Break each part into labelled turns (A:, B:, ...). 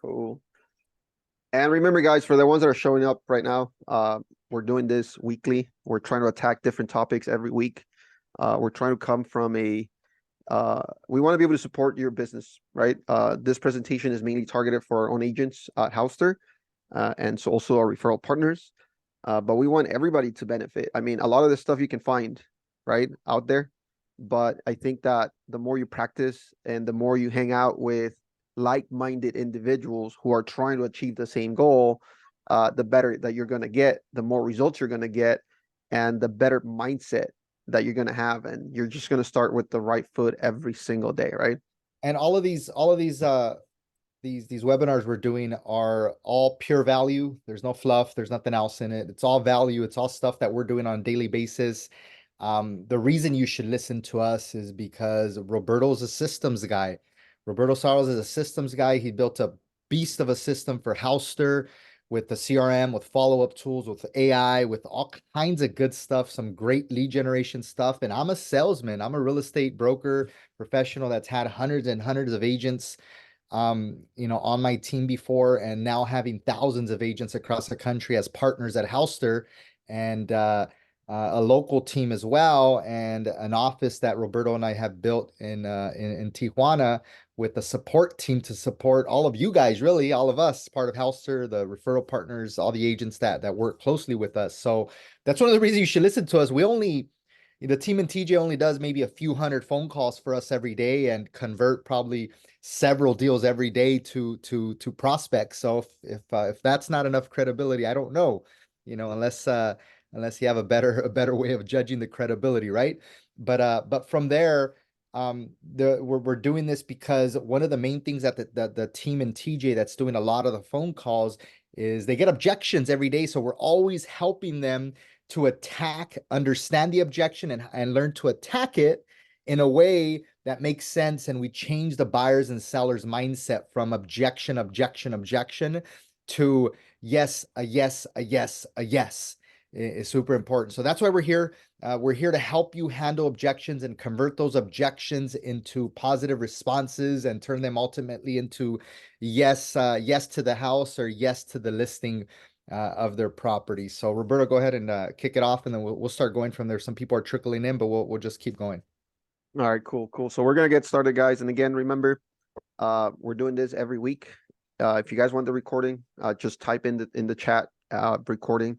A: Cool. And remember, guys, for the ones that are showing up right now, we're doing this weekly. We're trying to attack different topics every week. We're trying to come from we want to be able to support your business, right? This presentation is mainly targeted for our own agents at Houstir, and so also our referral partners. But we want everybody to benefit. I mean, a lot of this stuff you can find, right, out there. But I think that the more you practice and the more you hang out with like-minded individuals who are trying to achieve the same goal, the better that you're going to get, the more results you're going to get, and the better mindset that you're going to have. And you're just going to start with the right foot every single day, right?
B: And all of these webinars we're doing are all pure value. There's no fluff. There's nothing else in it. It's all value. It's all stuff that we're doing on a daily basis. The reason you should listen to us is because Roberto's a systems guy. Roberto Salas is a systems guy. He built a beast of a system for Houstir with the CRM, with follow-up tools, with AI, with all kinds of good stuff, some great lead generation stuff. And I'm a salesman. I'm a real estate broker professional that's had hundreds and hundreds of agents on my team before, and now having thousands of agents across the country as partners at Houstir, and a local team as well, and an office that Roberto and I have built in Tijuana with a support team to support all of you guys, really, all of us, part of Houstir, the referral partners, all the agents that work closely with us. So that's one of the reasons you should listen to us. The team in TJ only does maybe a few hundred phone calls for us every day and convert probably several deals every day to prospects. So if that's not enough credibility, I don't know, unless you have a better way of judging the credibility, right? But from there, we're doing this because one of the main things that the team in TJ that's doing a lot of the phone calls is they get objections every day. So we're always helping them to understand the objection, and learn to attack it in a way that makes sense. And we change the buyers and sellers mindset from objection, objection, objection to yes, a yes, a yes, a yes is super important. So that's why we're here. We're here to help you handle objections and convert those objections into positive responses and turn them ultimately into yes, yes to the house or yes to the listing of their property. So Roberto, go ahead and kick it off, and then we'll start going from there. Some people are trickling in, but we'll just keep going.
A: All right, cool. So we're going to get started, guys. And again, remember, we're doing this every week. If you guys want the recording, just type in the chat recording,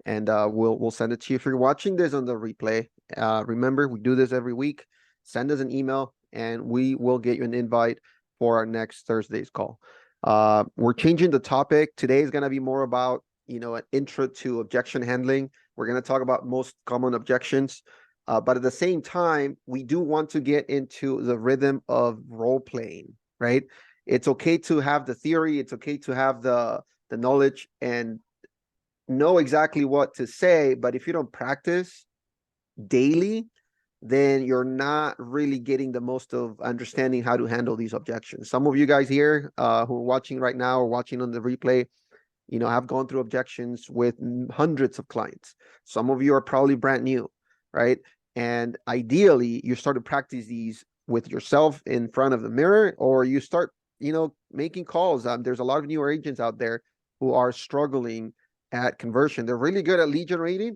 A: and we'll send it to you. If you're watching this on the replay, remember, we do this every week. Send us an email and we will get you an invite for our next Thursday's call. We're changing the topic. Today is going to be more about, an intro to objection handling. We're going to talk about most common objections. But at the same time, we do want to get into the rhythm of role playing, right? It's okay to have the theory. It's okay to have the knowledge and know exactly what to say. But if you don't practice daily, then you're not really getting the most of understanding how to handle these objections. Some of you guys here who are watching right now or watching on the replay, have gone through objections with hundreds of clients. Some of you are probably brand new, right? And ideally, you start to practice these with yourself in front of the mirror, or you start, making calls. There's a lot of newer agents out there who are struggling at conversion. They're really good at lead generating,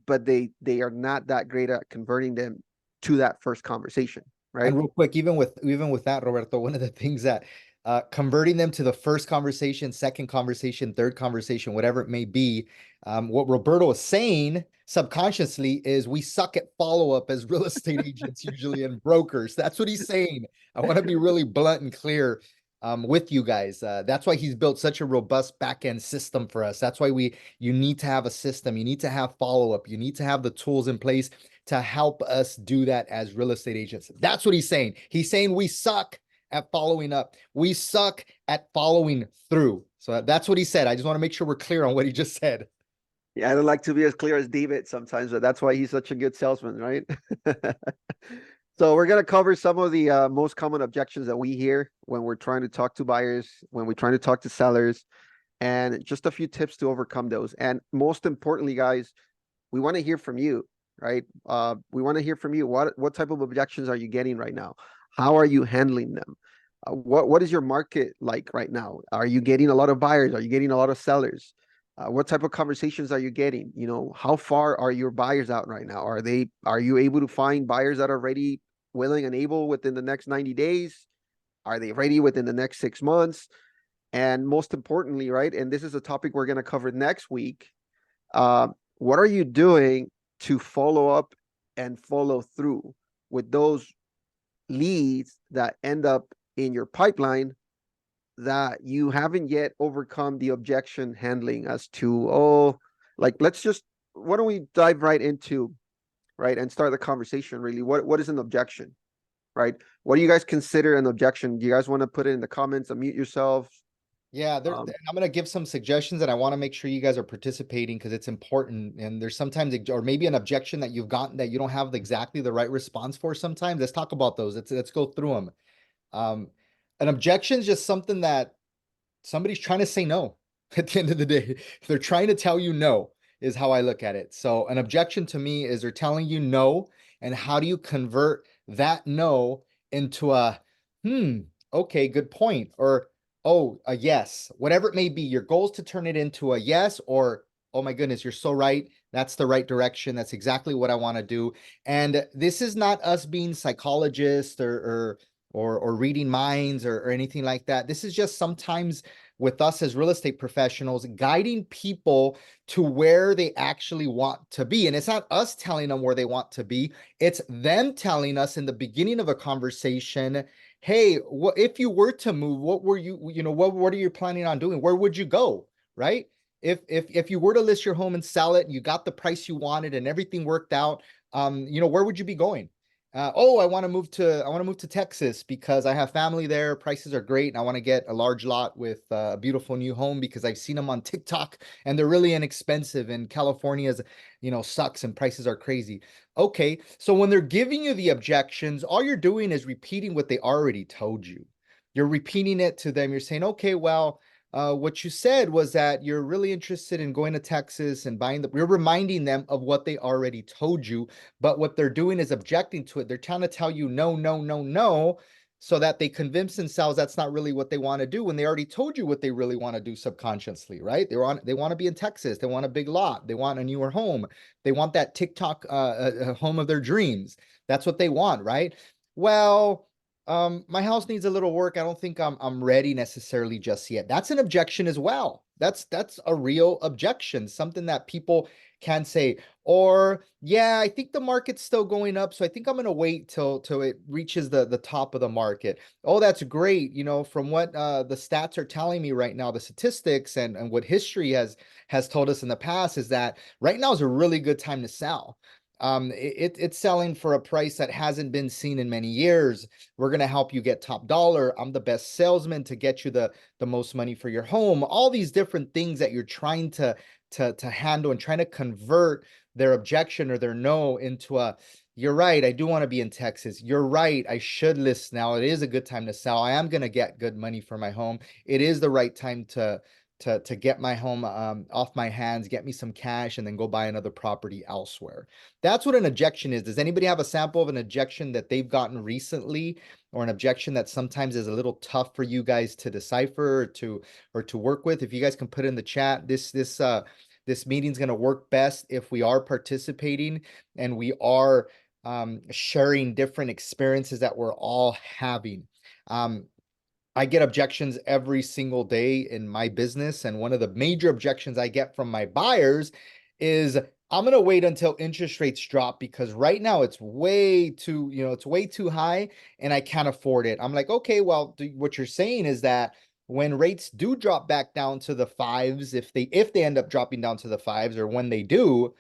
A: but they are not that great at converting them to that first conversation,
B: And
A: right?
B: real quick, even with that, Roberto, one of the things that converting them to the first conversation, second conversation, third conversation, whatever it may be, what Roberto is saying subconsciously is we suck at follow-up as real estate agents usually, and brokers. That's what he's saying. I want to be really blunt and clear with you guys. That's why he's built such a robust back-end system for us. That's why you need to have a system. You need to have follow-up. You need to have the tools in place to help us do that as real estate agents. That's what he's saying. He's saying we suck at following up. We suck at following through. So that's what he said. I just want to make sure we're clear on what he just said.
A: Yeah, I don't like to be as clear as David sometimes, but that's why he's such a good salesman, right? So we're going to cover some of the most common objections that we hear when we're trying to talk to buyers, when we're trying to talk to sellers, and just a few tips to overcome those. And most importantly, guys, we want to hear from you, right? We want to hear from you. What type of objections are you getting right now? How are you handling them? What is your market like right now? Are you getting a lot of buyers? Are you getting a lot of sellers? What type of conversations are you getting? You know, how far are your buyers out right now? Are you able to find buyers that are ready, willing, and able within the next 90 days? Are they ready within the next 6 months? And most importantly, right? And this is a topic we're going to cover next week. What are you doing to follow up and follow through with those leads that end up in your pipeline that you haven't yet overcome the objection handling as to, oh, like, why don't we dive right into, right, and start the conversation really? What is an objection, right? What do you guys consider an objection? Do you guys want to put it in the comments, unmute yourself?
B: Yeah,
A: Um,
B: I'm going to give some suggestions, and I want to make sure you guys are participating because it's important. And there's sometimes, or maybe an objection that you've gotten that you don't have exactly the right response for sometimes. Let's talk about those. Let's go through them. Um, an objection is just something that somebody's trying to say no at the end of the day. They're trying to tell you no, is how I look at it. So an objection to me is they're telling you no, and how do you convert that no into a okay, good point, or oh, a yes, whatever it may be. Your goal is to turn it into a yes, or oh my goodness, you're so right. That's the right direction. That's exactly what I want to do. And this is not us being psychologists or reading minds or anything like that. This is just sometimes with us as real estate professionals, guiding people to where they actually want to be. And it's not us telling them where they want to be, it's them telling us in the beginning of a conversation, hey, what if you were to move, what were what are you planning on doing? Where would you go? Right? If you were to list your home and sell it, you got the price you wanted and everything worked out, where would you be going? Oh, I want to move to Texas because I have family there. Prices are great, and I want to get a large lot with a beautiful new home because I've seen them on TikTok and they're really inexpensive. And California's, sucks and prices are crazy. Okay, so when they're giving you the objections, all you're doing is repeating what they already told you. You're repeating it to them. You're saying, okay, well, what you said was that you're really interested in going to Texas and buying you're reminding them of what they already told you, but what they're doing is objecting to it. They're trying to tell you no, no, no, no, so that they convince themselves that's not really what they want to do when they already told you what they really want to do subconsciously, right? They want to be in Texas. They want a big lot. They want a newer home. They want that TikTok home of their dreams. That's what they want, right? Well, my house needs a little work. I don't think I'm ready necessarily just yet. That's an objection as well. That's a real objection, something that people can say. Or yeah, I think the market's still going up, so I think I'm gonna wait till it reaches the top of the market. Oh, that's great. From what the stats are telling me right now, the statistics and what history has told us in the past is that right now is a really good time to sell. It's selling for a price that hasn't been seen in many years. We're going to help you get top dollar. I'm the best salesman to get you the most money for your home. All these different things that you're trying to handle and trying to convert their objection or their no into a, you're right, I do want to be in Texas. You're right, I should list now. It is a good time to sell. I am going to get good money for my home. It is the right time to get my home off my hands, get me some cash, and then go buy another property elsewhere. That's what an objection is. Does anybody have a sample of an objection that they've gotten recently, or an objection that sometimes is a little tough for you guys to decipher or to work with? If you guys can put in the chat, this meeting's going to work best if we are participating and we are sharing different experiences that we're all having. I get objections every single day in my business. And one of the major objections I get from my buyers is, I'm going to wait until interest rates drop because right now it's way too high and I can't afford it. I'm like, okay, well, what you're saying is that when rates do drop back down to the fives, if they end up dropping down to the fives, or when they do,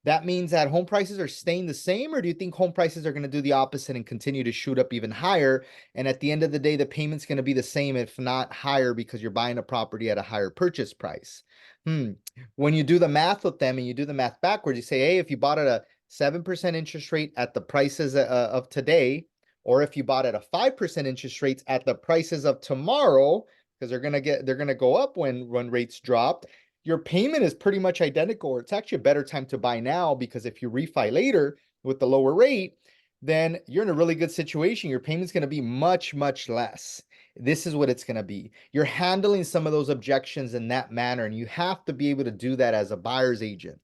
B: that means that home prices are staying the same, or do you think home prices are going to do the opposite and continue to shoot up even higher? And at the end of the day, the payment's going to be the same, if not higher, because you're buying a property at a higher purchase price. When you do the math with them and you do the math backwards, you say, hey, if you bought at a 7% interest rate at the prices of today, or if you bought at a 5% interest rates at the prices of tomorrow, because they're gonna go up when rates drop, your payment is pretty much identical, or it's actually a better time to buy now, because if you refi later with the lower rate, then you're in a really good situation. Your payment's going to be much, much less. this is what it's going to be. You're handling some of those objections in that manner, and you have to be able to do that as a buyer's agent.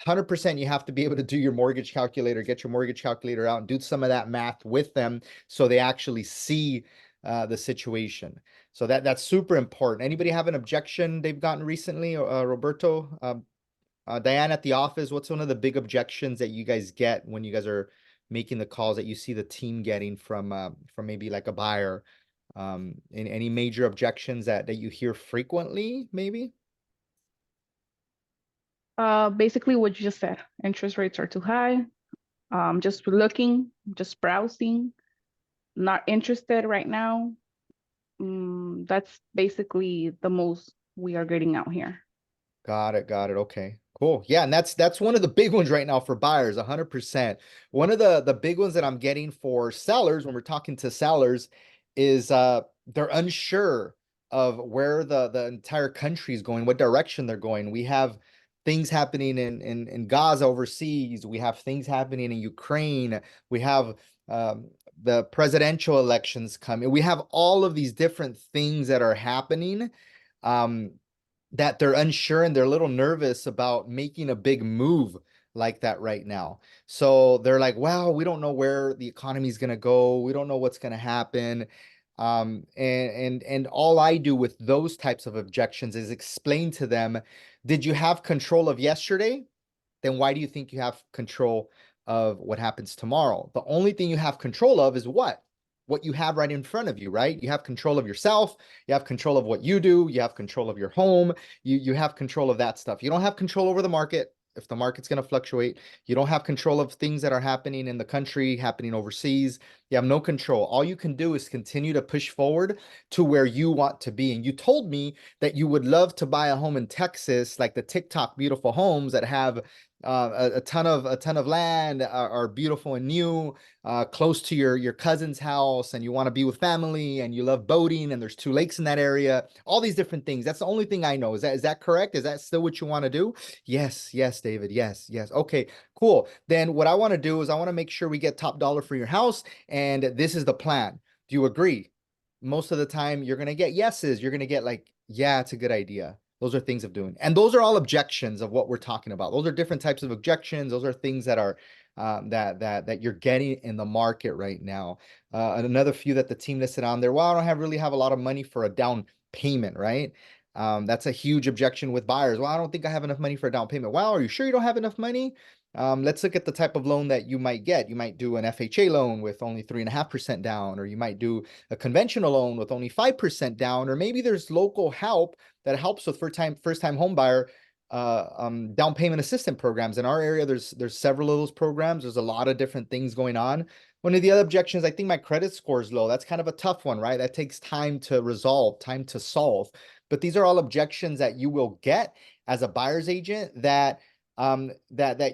B: 100% you have to be able to do your mortgage calculator, get your mortgage calculator out and do some of that math with them so they actually see the situation. So that's super important. Anybody have an objection they've gotten recently, Roberto? Diane at the office, what's one of the big objections that you guys get when you guys are making the calls that you see the team getting from maybe like a buyer? Any major objections that you hear frequently, maybe?
C: Basically what you just said. Interest rates are too high. Just looking, just browsing, not interested right now. That's basically the most we are getting out here.
B: Got it. Got it. Okay, cool. Yeah, and that's one of the big ones right now for buyers, 100%. One of the big ones that I'm getting for sellers when we're talking to sellers is they're unsure of where the entire country is going, what direction they're going. We have things happening in Gaza overseas. We have things happening in Ukraine. We have the presidential elections coming. We have all of these different things that are happening. That they're unsure and they're a little nervous about making a big move like that right now. So they're like, well, we don't know where the economy is going to go. We don't know what's going to happen. And all I do with those types of objections is explain to them, did you have control of yesterday? Then why do you think you have control of what happens tomorrow? The only thing you have control of is what you have right in front of you, right? You have control of yourself. You have control of what you do. You have control of your home. You have control of that stuff. You don't have control over the market. If the market's going to fluctuate, you don't have control of things that are happening in the country, happening overseas. You have no control. All you can do is continue to push forward to where you want to be. And you told me that you would love to buy a home in Texas, like the TikTok beautiful homes that have a ton of land, are beautiful and new, close to your cousin's house, and you want to be with family, and you love boating, and there's 2 lakes in that area. All these different things. That's the only thing I know. Is that correct? Is that still what you want to do? Yes, David. Yes. Okay, cool. Then what I want to do is I want to make sure we get top dollar for your house, and this is the plan. Do you agree? Most of the time, you're gonna get yeses. You're gonna get like, yeah, it's a good idea. Those are things of doing. And those are all objections of what we're talking about. Those are different types of objections. Those are things that are that you're getting in the market right now. And another few that the team listed on there, well, I don't really have a lot of money for a down payment, right? That's a huge objection with buyers. Well, I don't think I have enough money for a down payment. Well, are you sure you don't have enough money? Let's look at the type of loan that you might get. You might do an FHA loan with only 3.5% down, or you might do a conventional loan with only 5% down, or maybe there's local help that helps with first-time home buyer down payment assistance programs. In our area, there's several of those programs. There's a lot of different things going on. One of the other objections, I think my credit score is low. That's kind of a tough one, right? That takes time to resolve, time to solve. But these are all objections that you will get as a buyer's agent that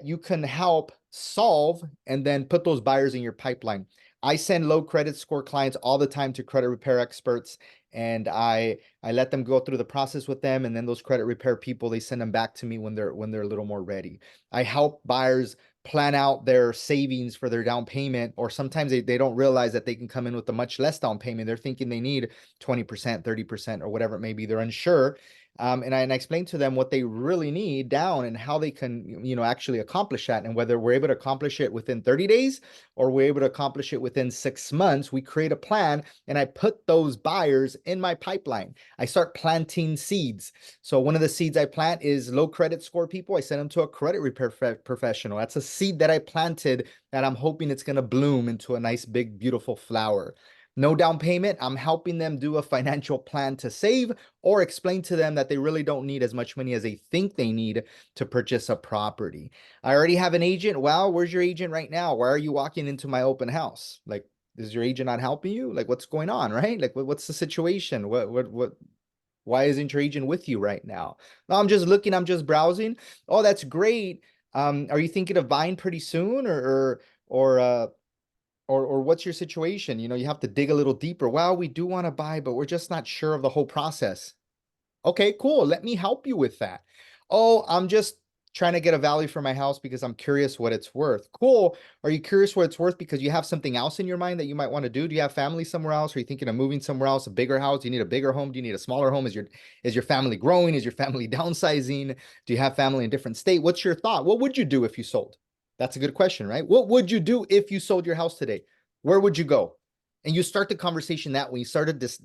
B: you can help solve and then put those buyers in your pipeline. I send low credit score clients all the time to credit repair experts, and I let them go through the process with them, and then those credit repair people, they send them back to me when they're a little more ready. I help buyers plan out their savings for their down payment, or sometimes they don't realize that they can come in with a much less down payment. They're thinking they need 20%, 30%, or whatever it may be. They're unsure. And I explain to them what they really need down and how they can, actually accomplish that. And whether we're able to accomplish it within 30 days or we're able to accomplish it within 6 months, we create a plan and I put those buyers in my pipeline. I start planting seeds. So one of the seeds I plant is low credit score people. I send them to a credit repair professional. That's a seed that I planted that I'm hoping it's going to bloom into a nice, big, beautiful flower. No down payment. I'm helping them do a financial plan to save, or explain to them that they really don't need as much money as they think they need to purchase a property. I already have an agent. Well, where's your agent right now? Why are you walking into my open house? Like, is your agent not helping you? Like, what's going on, right? Like, what's the situation? Why isn't your agent with you right now? No, I'm just looking, I'm just browsing. Oh, that's great. Are you thinking of buying pretty soon, or what's your situation? You have to dig a little deeper. Well, we do want to buy, but we're just not sure of the whole process. Okay, cool. Let me help you with that. Oh, I'm just trying to get a value for my house because I'm curious what it's worth. Cool. Are you curious what it's worth because you have something else in your mind that you might want to do? Do you have family somewhere else? Are you thinking of moving somewhere else, a bigger house? Do you need a bigger home? Do you need a smaller home? Is your family growing? Is your family downsizing? Do you have family in a different state? What's your thought? What would you do if you sold? That's a good question, right? What would you do if you sold your house today? Where would you go? And you start the conversation that way. You start to just,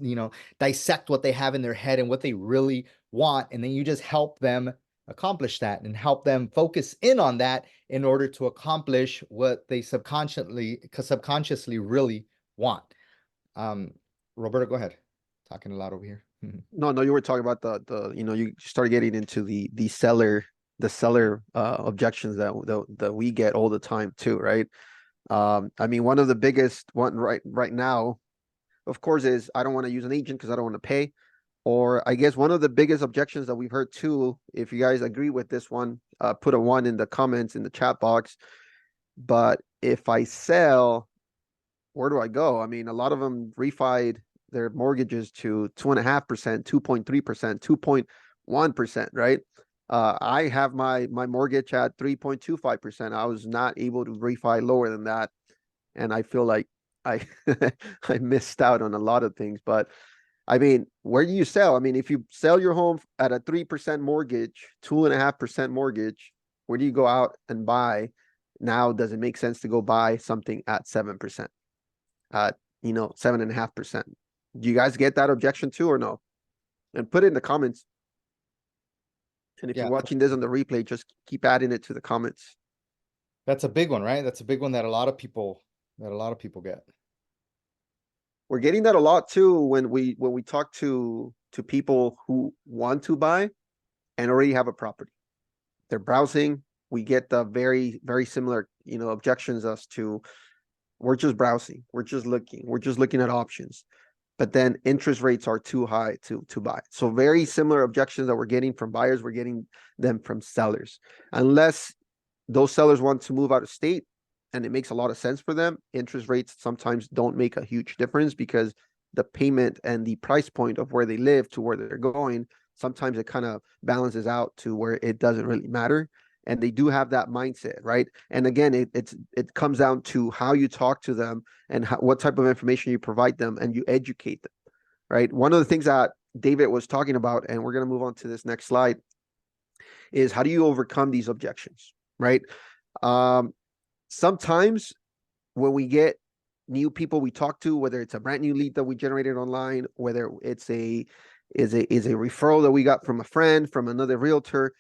B: dissect what they have in their head and what they really want. And then you just help them accomplish that and help them focus in on that in order to accomplish what they subconsciously really want. Roberto, go ahead. Talking a lot over here.
A: No, you were talking about you started getting into the seller objections that we get all the time too, right? I mean, one of the biggest one right now, of course, is I don't want to use an agent because I don't want to pay. Or I guess one of the biggest objections that we've heard too, if you guys agree with this one, put a 1 in the comments in the chat box. But if I sell, where do I go? I mean, a lot of them refied their mortgages to 2.5%, 2.3%, 2.1%, right? I have my mortgage at 3.25%. I was not able to refi lower than that. And I feel like I I missed out on a lot of things. But I mean, where do you sell? I mean, if you sell your home at a 3% mortgage, 2.5% mortgage, where do you go out and buy? Now, does it make sense to go buy something at 7%? At 7.5%? Do you guys get that objection too or no? And put it in the comments. And if you're watching this on the replay, just keep adding it to the comments.
B: That's a big one, right? That's a big one that a lot of people get.
A: We're getting that a lot too when we talk to people who want to buy and already have a property. They're browsing. We get the very, very similar, objections as to we're just browsing, we're just looking at options. But then interest rates are too high to buy. So very similar objections that we're getting from buyers, we're getting them from sellers. Unless those sellers want to move out of state and it makes a lot of sense for them, interest rates sometimes don't make a huge difference because the payment and the price point of where they live to where they're going, sometimes it kind of balances out to where it doesn't really matter. And they do have that mindset, right? And again, it comes down to how you talk to them and what type of information you provide them and you educate them, right? One of the things that David was talking about, and we're going to move on to this next slide, is how do you overcome these objections, right? Sometimes when we get new people we talk to, whether it's a brand new lead that we generated online, whether it's a referral that we got from a friend, from another realtor,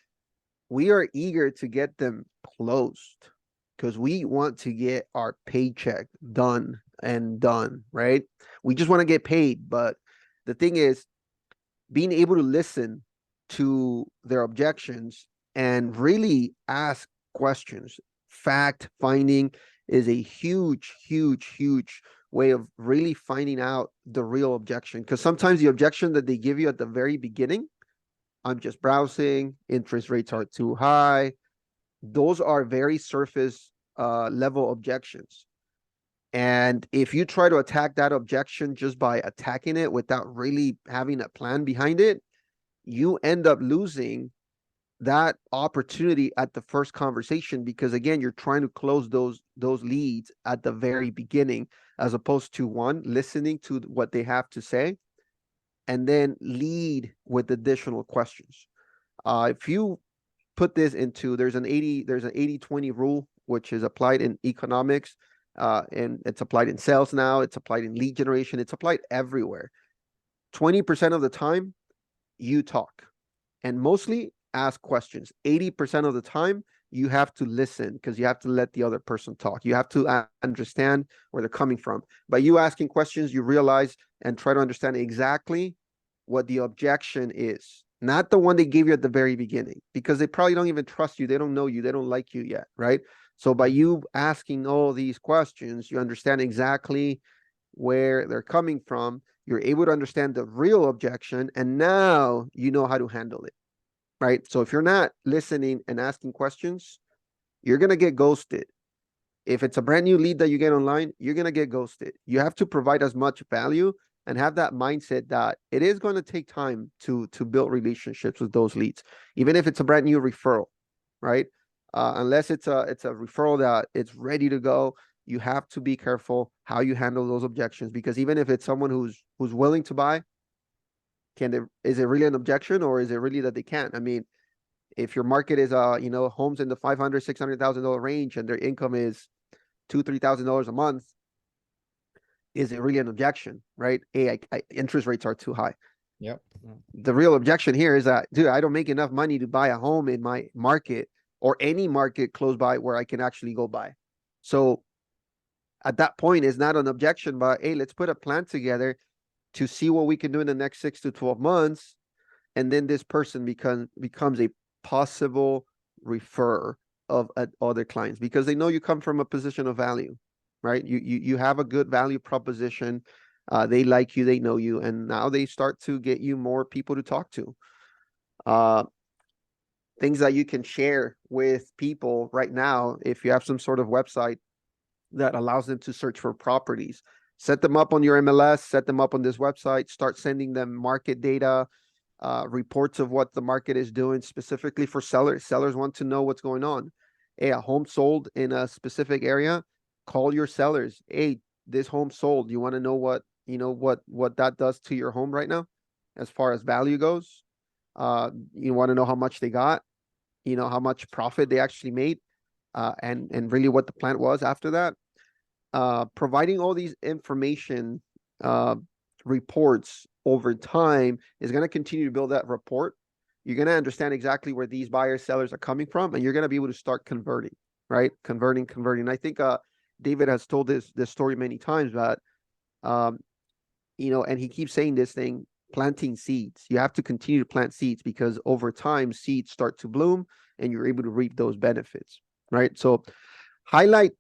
A: we are eager to get them closed because we want to get our paycheck done, right? We just want to get paid. But the thing is, being able to listen to their objections and really ask questions, fact finding is a huge, huge, huge way of really finding out the real objection. Because sometimes the objection that they give you at the very beginning, I'm just browsing, interest rates are too high, those are very surface level objections. And if you try to attack that objection just by attacking it without really having a plan behind it, you end up losing that opportunity at the first conversation, because again, you're trying to close those leads at the very beginning, as opposed to listening to what they have to say and then lead with additional questions. If you put this into, there's an 80-20 rule, which is applied in economics, and it's applied in sales now, it's applied in lead generation, it's applied everywhere. 20% of the time, you talk, and mostly ask questions. 80% of the time, you have to listen because you have to let the other person talk. You have to understand where they're coming from. By you asking questions, you realize and try to understand exactly what the objection is, not the one they gave you at the very beginning, because they probably don't even trust you. They don't know you. They don't like you yet, right? So by you asking all these questions, you understand exactly where they're coming from. You're able to understand the real objection, and now you know how to handle it, right? So if you're not listening and asking questions, you're going to get ghosted. If it's a brand new lead that you get online, you're going to get ghosted. You have to provide as much value and have that mindset that it is going to take time to build relationships with those leads, even if it's a brand new referral, right? Unless it's a referral that it's ready to go, you have to be careful how you handle those objections, because even if it's someone who's willing to buy, is it really an objection, or is it really that they can't? I mean, if your market is homes in the $500,000-$600,000 range and their income is $2,000-$3,000 a month, is it really an objection, right? Hey, interest rates are too high.
B: Yep.
A: The real objection here is that, dude, I don't make enough money to buy a home in my market or any market close by where I can actually go buy. So at that point, it's not an objection, but hey, let's put a plan together to see what we can do in the next 6 to 12 months. And then this person becomes a possible referrer of other clients, because they know you come from a position of value, right? You have a good value proposition. They like you, they know you, and now they start to get you more people to talk to. Things that you can share with people right now, if you have some sort of website that allows them to search for properties, set them up on your MLS, set them up on this website, start sending them market data, reports of what the market is doing, specifically for sellers. Sellers want to know what's going on. Hey, a home sold in a specific area, call your sellers. Hey, this home sold. You want to know what that does to your home right now as far as value goes. You want to know how much they got, how much profit they actually made, and really what the plan was after that. Providing all these information reports over time is going to continue to build that rapport. You're going to understand exactly where these buyers, sellers are coming from, and you're going to be able to start converting, right? Converting. I think David has told this story many times, but and he keeps saying this thing, planting seeds. You have to continue to plant seeds, because over time seeds start to bloom and you're able to reap those benefits, right? So highlight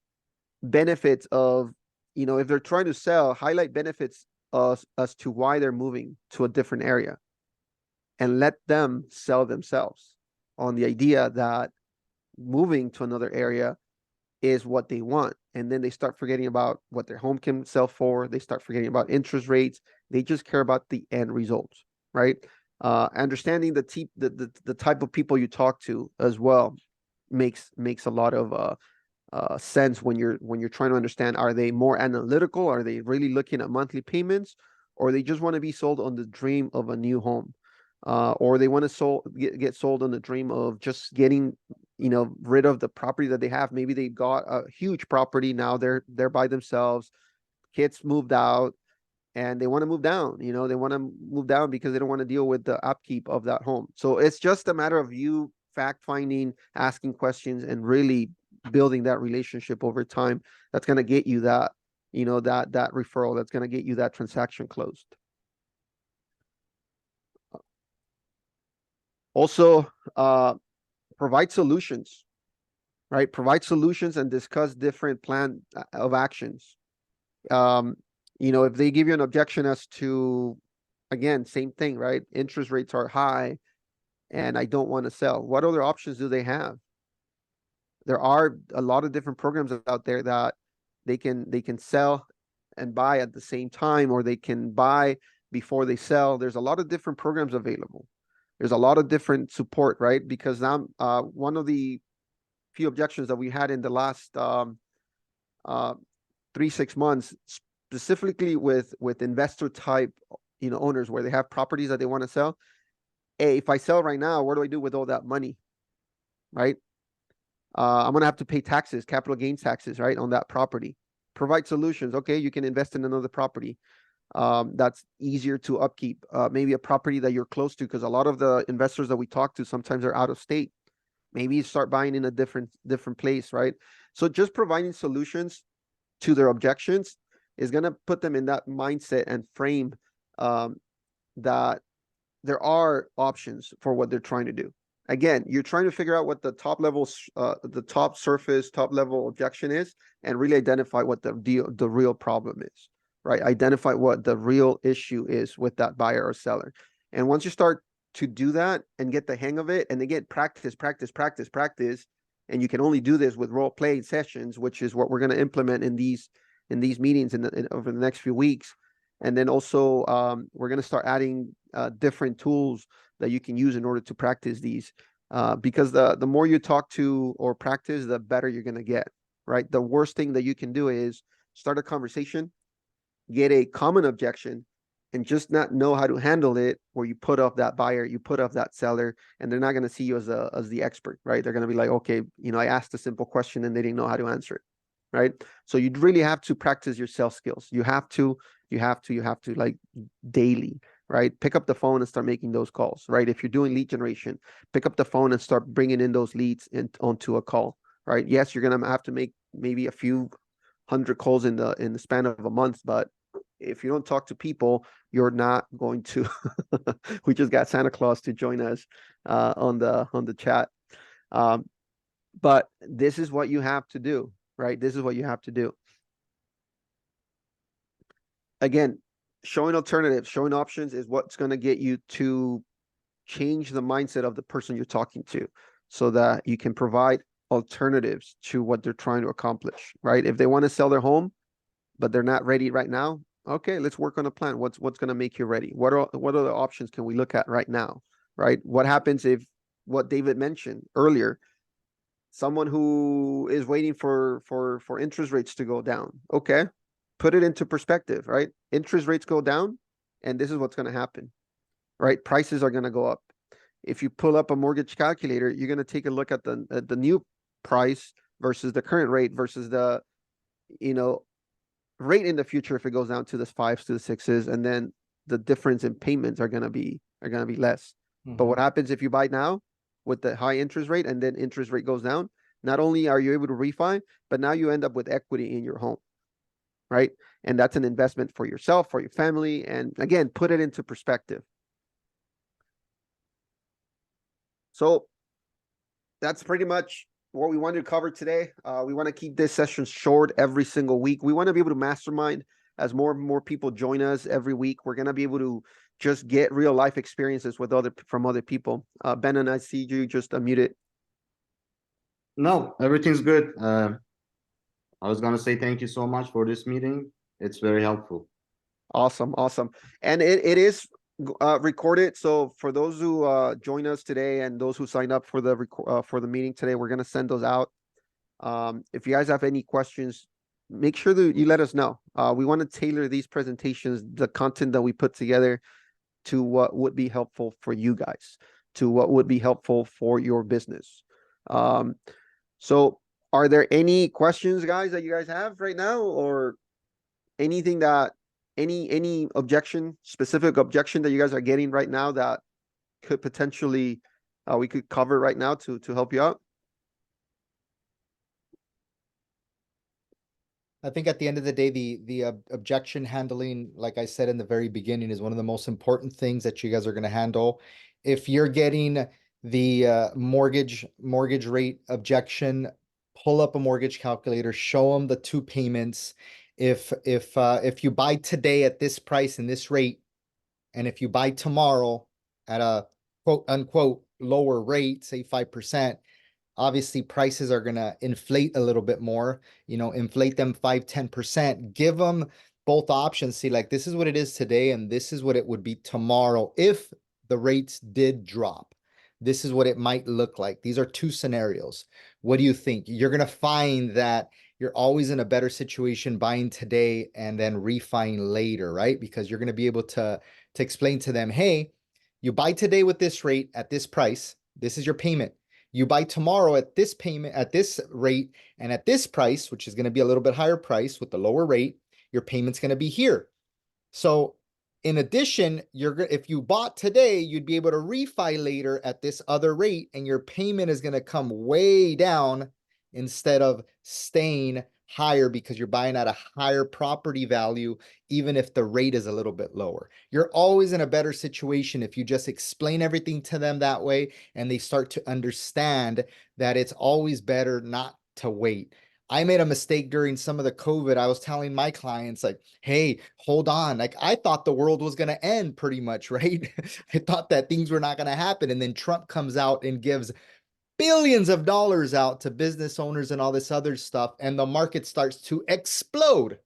A: benefits of, if they're trying to sell, highlight benefits as to why they're moving to a different area, and let them sell themselves on the idea that moving to another area is what they want. And then they start forgetting about what their home can sell for. They start forgetting about interest rates. They just care about the end results, right? Understanding the type of people you talk to as well makes a lot of sense when you're trying to understand, are they more analytical? Are they really looking at monthly payments? Or they just want to be sold on the dream of a new home? Or they want to get sold on the dream of just getting rid of the property that they have. Maybe they got a huge property, now they're by themselves, kids moved out, and they want to move down. They want to move down because they don't want to deal with the upkeep of that home. So it's just a matter of you fact finding, asking questions, and really building that relationship over time. That's going to get you that that referral, that's going to get you that transaction closed. Also, provide solutions, right? Provide solutions and discuss different plan of actions. If they give you an objection as to, again, same thing, right? Interest rates are high and I don't want to sell. What other options do they have? There are a lot of different programs out there that they can sell and buy at the same time, or they can buy before they sell. There's a lot of different programs available. There's a lot of different support, right? Because now one of the few objections that we had in the last 3-6 months, specifically with investor type owners, where they have properties that they want to sell. Hey, if I sell right now, what do I do with all that money, right? I'm going to have to pay taxes, capital gains taxes, right, on that property. Provide solutions. Okay, you can invest in another property that's easier to upkeep. Maybe a property that you're close to, because a lot of the investors that we talk to sometimes are out of state. Maybe you start buying in a different place, right? So just providing solutions to their objections is going to put them in that mindset and frame that there are options for what they're trying to do. Again, you're trying to figure out what the top level, the top surface, top level objection is, and really identify what the real problem is, right? Identify what the real issue is with that buyer or seller. And once you start to do that and get the hang of it, and again, practice, and you can only do this with role playing sessions, which is what we're going to implement in these meetings over the next few weeks. And then also we're going to start adding different tools that you can use in order to practice these. because the more you talk to or practice, the better you're going to get, right? The worst thing that you can do is start a conversation, get a common objection, and just not know how to handle it, where you put off that buyer, you put off that seller, and they're not going to see you as the expert, right? They're going to be like, okay, I asked a simple question and they didn't know how to answer it, right? So you really have to practice your sales skills. You have to like daily, right? Pick up the phone and start making those calls, right? If you're doing lead generation, pick up the phone and start bringing in those leads onto a call, right? Yes, you're going to have to make maybe a few hundred calls in the span of a month, but if you don't talk to people, you're not going to. We just got Santa Claus to join us on the chat. But this is what you have to do, right? This is what you have to do. Again, showing alternatives, showing options is what's going to get you to change the mindset of the person you're talking to, so that you can provide alternatives to what they're trying to accomplish, right? If they want to sell their home, but they're not ready right now, okay, let's work on a plan. What's going to make you ready? What other options can we look at right now, right? What happens if, what David mentioned earlier, someone who is waiting for interest rates to go down? Okay, put it into perspective, right? Interest rates go down, and this is what's going to happen, right? Prices are going to go up. If you pull up a mortgage calculator, you're going to take a look at the new price versus the current rate versus the rate in the future if it goes down to the 5s to the 6s, and then the difference in payments are going to be less. But what happens if you buy now with the high interest rate, and then interest rate goes down? Not only are you able to refi, but now you end up with equity in your home, right? And that's an investment for yourself, for your family. And again, put it into perspective. So that's pretty much what we wanted to cover today. We want to keep this session short every single week. We want to be able to mastermind as more and more people join us every week. We're going to be able to just get real life experiences from other people. Ben, and I see you just unmuted.
D: No, everything's good. I was going to say thank you so much for this meeting. It's very helpful.
A: Awesome. And it is recorded. So for those who join us today and those who signed up for the meeting today, we're going to send those out. If you guys have any questions, make sure that you let us know. We want to tailor these presentations, the content that we put together, to what would be helpful for you guys, to what would be helpful for your business. So are there any questions, guys, that you guys have right now, or anything that any specific objection that you guys are getting right now that could potentially we could cover right now to help you out?
B: I think at the end of the day, the objection handling, like I said in the very beginning, is one of the most important things that you guys are going to handle. If you're getting the mortgage rate objection, pull up a mortgage calculator, show them the 2 payments. If you buy today at this price and this rate, and if you buy tomorrow at a quote unquote lower rate, say 5%, obviously prices are going to inflate a little bit more, inflate them 5-10%. Give them both options. See, like, this is what it is today, and this is what it would be tomorrow if the rates did drop. This is what it might look like. These are 2 scenarios. What do you think? You're going to find that you're always in a better situation buying today and then refining later, right? Because you're going to be able to explain to them, hey, you buy today with this rate at this price. This is your payment. You buy tomorrow at this payment, at this rate, and at this price, which is going to be a little bit higher price with the lower rate, your payment's going to be here. So in addition, if you bought today, you'd be able to refi later at this other rate, and your payment is going to come way down instead of staying higher because you're buying at a higher property value, even if the rate is a little bit lower. You're always in a better situation if you just explain everything to them that way, and they start to understand that it's always better not to wait. I made a mistake during some of the COVID. I was telling my clients, like, hey, hold on. Like, I thought the world was going to end pretty much, right? I thought that things were not going to happen. And then Trump comes out and gives billions of dollars out to business owners and all this other stuff, and the market starts to explode.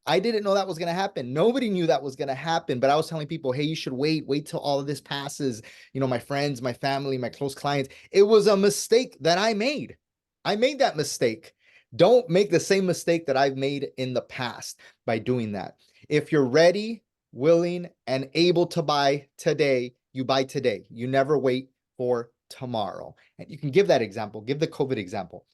B: I didn't know that was going to happen. Nobody knew that was going to happen, but I was telling people, hey, you should wait till all of this passes. You know, my friends, my family, my close clients. It was a mistake that I made. I made that mistake. Don't make the same mistake that I've made in the past by doing that. If you're ready, willing, and able to buy today, you buy today. You never wait for tomorrow. And you can give that example, give the COVID example.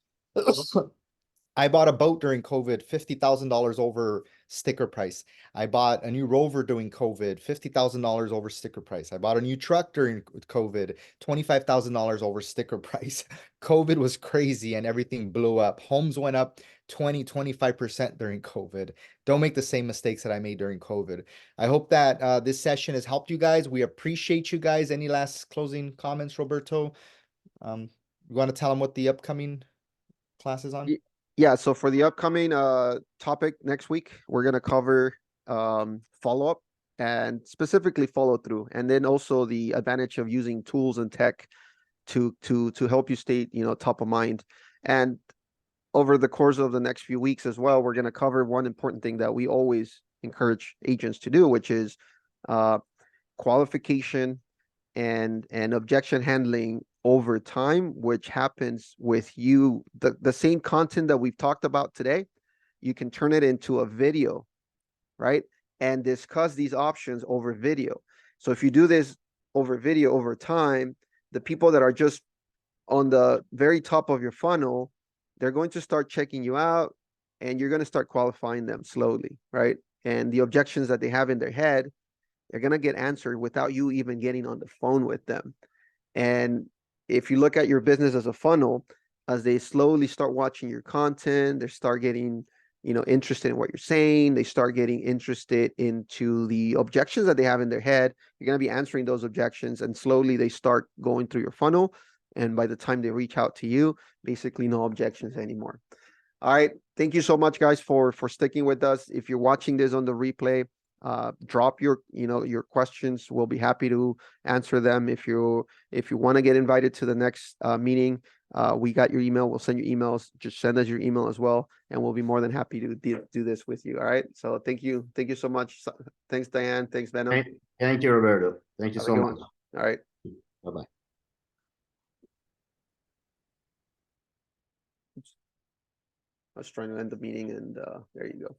B: I bought a boat during COVID, $50,000 over sticker price. I bought a new Rover during COVID, $50,000 over sticker price. I bought a new truck during COVID, $25,000 over sticker price. COVID was crazy and everything blew up. Homes went up 25% during COVID. Don't make the same mistakes that I made during COVID. I hope that this session has helped you guys. We appreciate you guys. Any last closing comments, Roberto? You want to tell them what the upcoming class is on?
A: Yeah, so for the upcoming topic next week, we're gonna cover follow-up and specifically follow-through, and then also the advantage of using tools and tech to help you stay, you know, top of mind. And over the course of the next few weeks as well, we're gonna cover one important thing that we always encourage agents to do, which is qualification and objection handling over time, which happens with you. The same content that we've talked about today, you can turn it into a video, right? And discuss these options over video. So if you do this over video over time, the people that are just on the very top of your funnel, they're going to start checking you out and you're going to start qualifying them slowly, right? And the objections that they have in their head, they're going to get answered without you even getting on the phone with them. And if you look at your business as a funnel, as they slowly start watching your content, they start getting, you know, interested in what you're saying. They start getting interested into the objections that they have in their head. You're going to be answering those objections, and slowly they start going through your funnel. And by the time they reach out to you, basically no objections anymore. All right. Thank you so much, guys, for sticking with us. If you're watching this on the replay, drop your questions. We'll be happy to answer them. If you want to get invited to the next meeting, we got your email. We'll send you emails. Just send us your email as well, and we'll be more than happy to do this with you. All right. So thank you so much. Thanks, Diane. Thanks, Venom.
D: Thank you, Roberto. Thank you
A: Have a
D: so
A: good
D: much.
A: one. All right.
D: Bye-bye.
A: I was trying to end the meeting, and there you go.